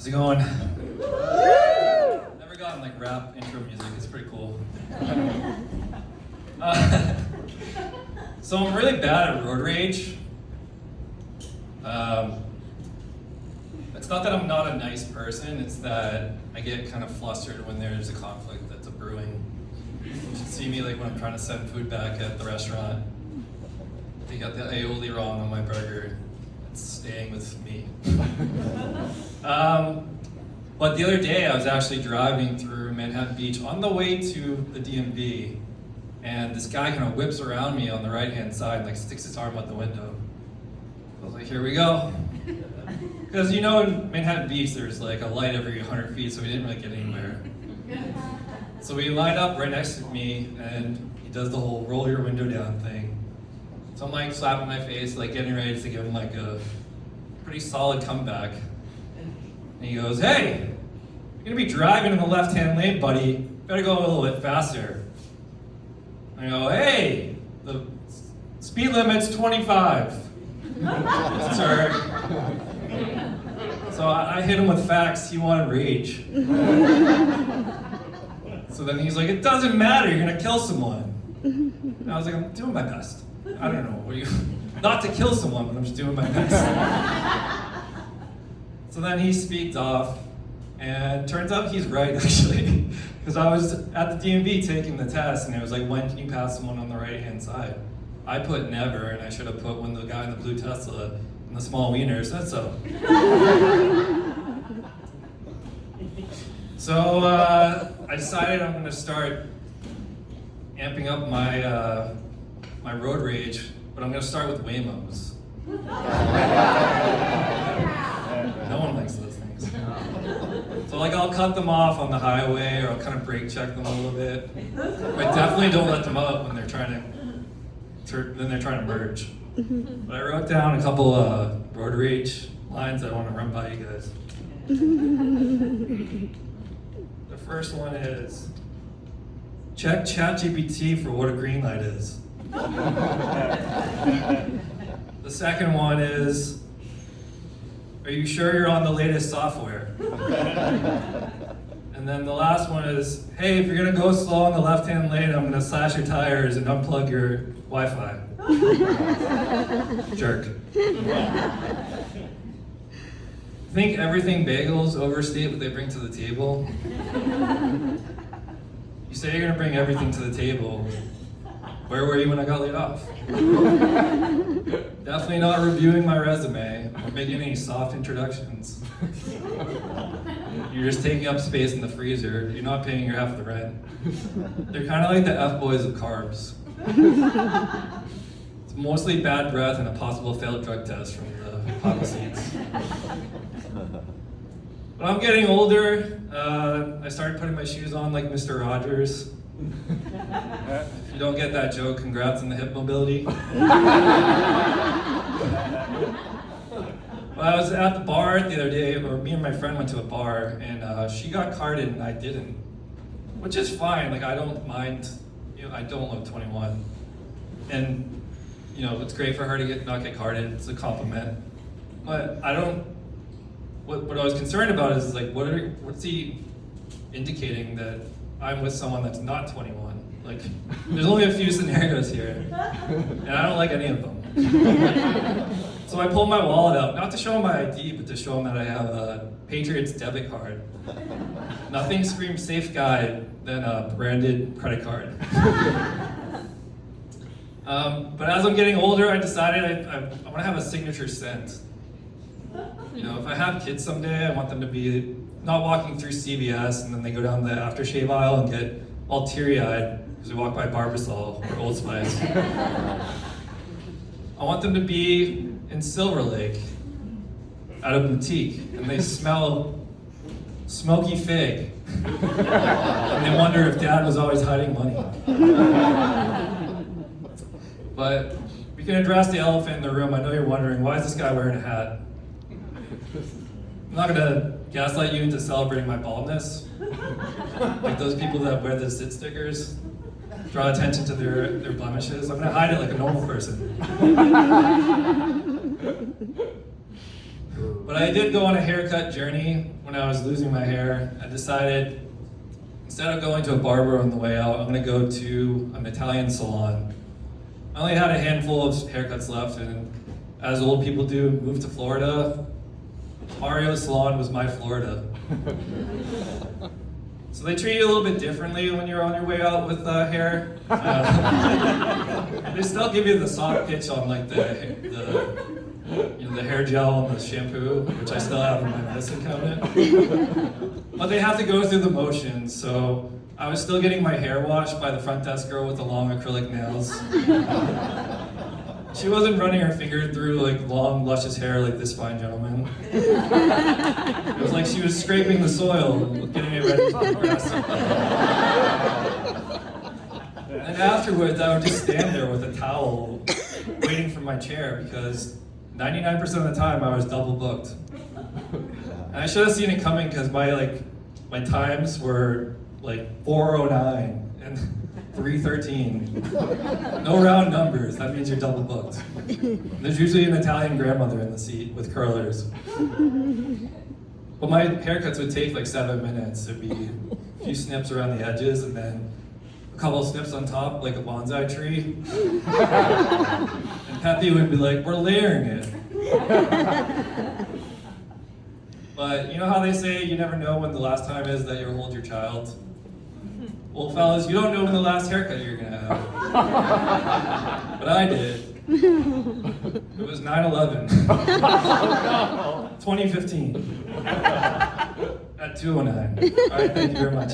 How's it going? Never gotten like rap intro music. It's pretty cool. So I'm really bad at road rage. It's not that I'm not a nice person. It's that I get kind of flustered when there's a conflict that's brewing. You should see me like when I'm trying to send food back at the restaurant. They got the aioli wrong on my burger. It's staying with me. But the other day I was actually driving through Manhattan Beach on the way to the DMV, and this guy kind of whips around me on the right-hand side and like sticks his arm out the window. I was like, here we go. Because you know in Manhattan Beach there's like a light every 100 feet, so we didn't really get anywhere. So we lined up right next to me, and he does the whole roll your window down thing. So I'm like slapping my face, like getting ready to give him like a pretty solid comeback. And he goes, hey, you're gonna be driving in the left-hand lane, buddy. Better go a little bit faster. I go, hey, the speed limit's 25. Sir. So I hit him with facts, he wanted rage. So then he's like, it doesn't matter, you're gonna kill someone. And I was like, I'm doing my best. I don't know, not to kill someone, but I'm just doing my best. So then he speaked off, and turns out he's right actually. Because I was at the DMV taking the test, and it was like, when can you pass someone on the right-hand side? I put never, and I should have put when the guy in the blue Tesla and the small wiener said so. So I decided I'm gonna start amping up my my road rage, but I'm gonna start with Waymos. No one likes those things. So like I'll cut them off on the highway, or I'll kind of brake check them a little bit. But definitely don't let them up when they're trying to merge. But I wrote down a couple road rage lines I want to run by you guys. The first one is, check ChatGPT for what a green light is. The second one is, are you sure you're on the latest software? And then the last one is, hey, if you're gonna go slow in the left-hand lane, I'm gonna slash your tires and unplug your Wi-Fi. Jerk. Think everything bagels overstate what they bring to the table? You say you're gonna bring everything to the table. Where were you when I got laid off? Definitely not reviewing my resume or making any soft introductions. You're just taking up space in the freezer. You're not paying your half of the rent. They're kind of like the F-boys of carbs. It's mostly bad breath and a possible failed drug test from the poppy seeds. When I'm getting older, I started putting my shoes on like Mr. Rogers. If you don't get that joke, congrats on the hip mobility. Well, I was at the bar the other day, or me and my friend went to a bar, and she got carded and I didn't. Which is fine, like I don't mind, I don't look 21. And, it's great for her to not get carded, it's a compliment. But I don't, what I was concerned about is like, what's he indicating that I'm with someone that's not 21. Like, there's only a few scenarios here, and I don't like any of them. So I pulled my wallet out, not to show him my ID, but to show him that I have a Patriots debit card. Nothing screams safe guy than a branded credit card. But as I'm getting older, I decided I want to have a signature scent. If I have kids someday, I want them to be not walking through CVS and then they go down the aftershave aisle and get all teary-eyed because we walk by Barbasol or Old Spice. I want them to be in Silver Lake at a boutique and they smell smoky fig. And they wonder if Dad was always hiding money. But we can address the elephant in the room. I know you're wondering, why is this guy wearing a hat? I'm not gonna gaslight you into celebrating my baldness. Like those people that wear the sit stickers, draw attention to their blemishes. I'm gonna hide it like a normal person. But I did go on a haircut journey when I was losing my hair. I decided, instead of going to a barber on the way out, I'm gonna go to an Italian salon. I only had a handful of haircuts left, and as old people do, moved to Florida. Mario's salon was my Florida. So they treat you a little bit differently when you're on your way out with hair. They still give you the soft pitch on like the hair gel and the shampoo, which I still have in my medicine cabinet. But they have to go through the motions, so I was still getting my hair washed by the front desk girl with the long acrylic nails. She wasn't running her finger through like long, luscious hair like this fine gentleman. It was like she was scraping the soil, getting it ready for the grass. And afterwards, I would just stand there with a towel, waiting for my chair, because 99% of the time I was double booked. And I should have seen it coming, because my times were like 4:09 and 3:13. No round numbers, that means you're double booked. There's usually an Italian grandmother in the seat with curlers. But my haircuts would take like 7 minutes. There'd be a few snips around the edges and then a couple of snips on top like a bonsai tree. And Peppy would be like, we're layering it. But you know how they say you never know when the last time is that you'll hold your child? Well, fellas, you don't know when the last haircut you're gonna have. But I did. It was 9/11. 2015. At 2:09. All right, thank you very much.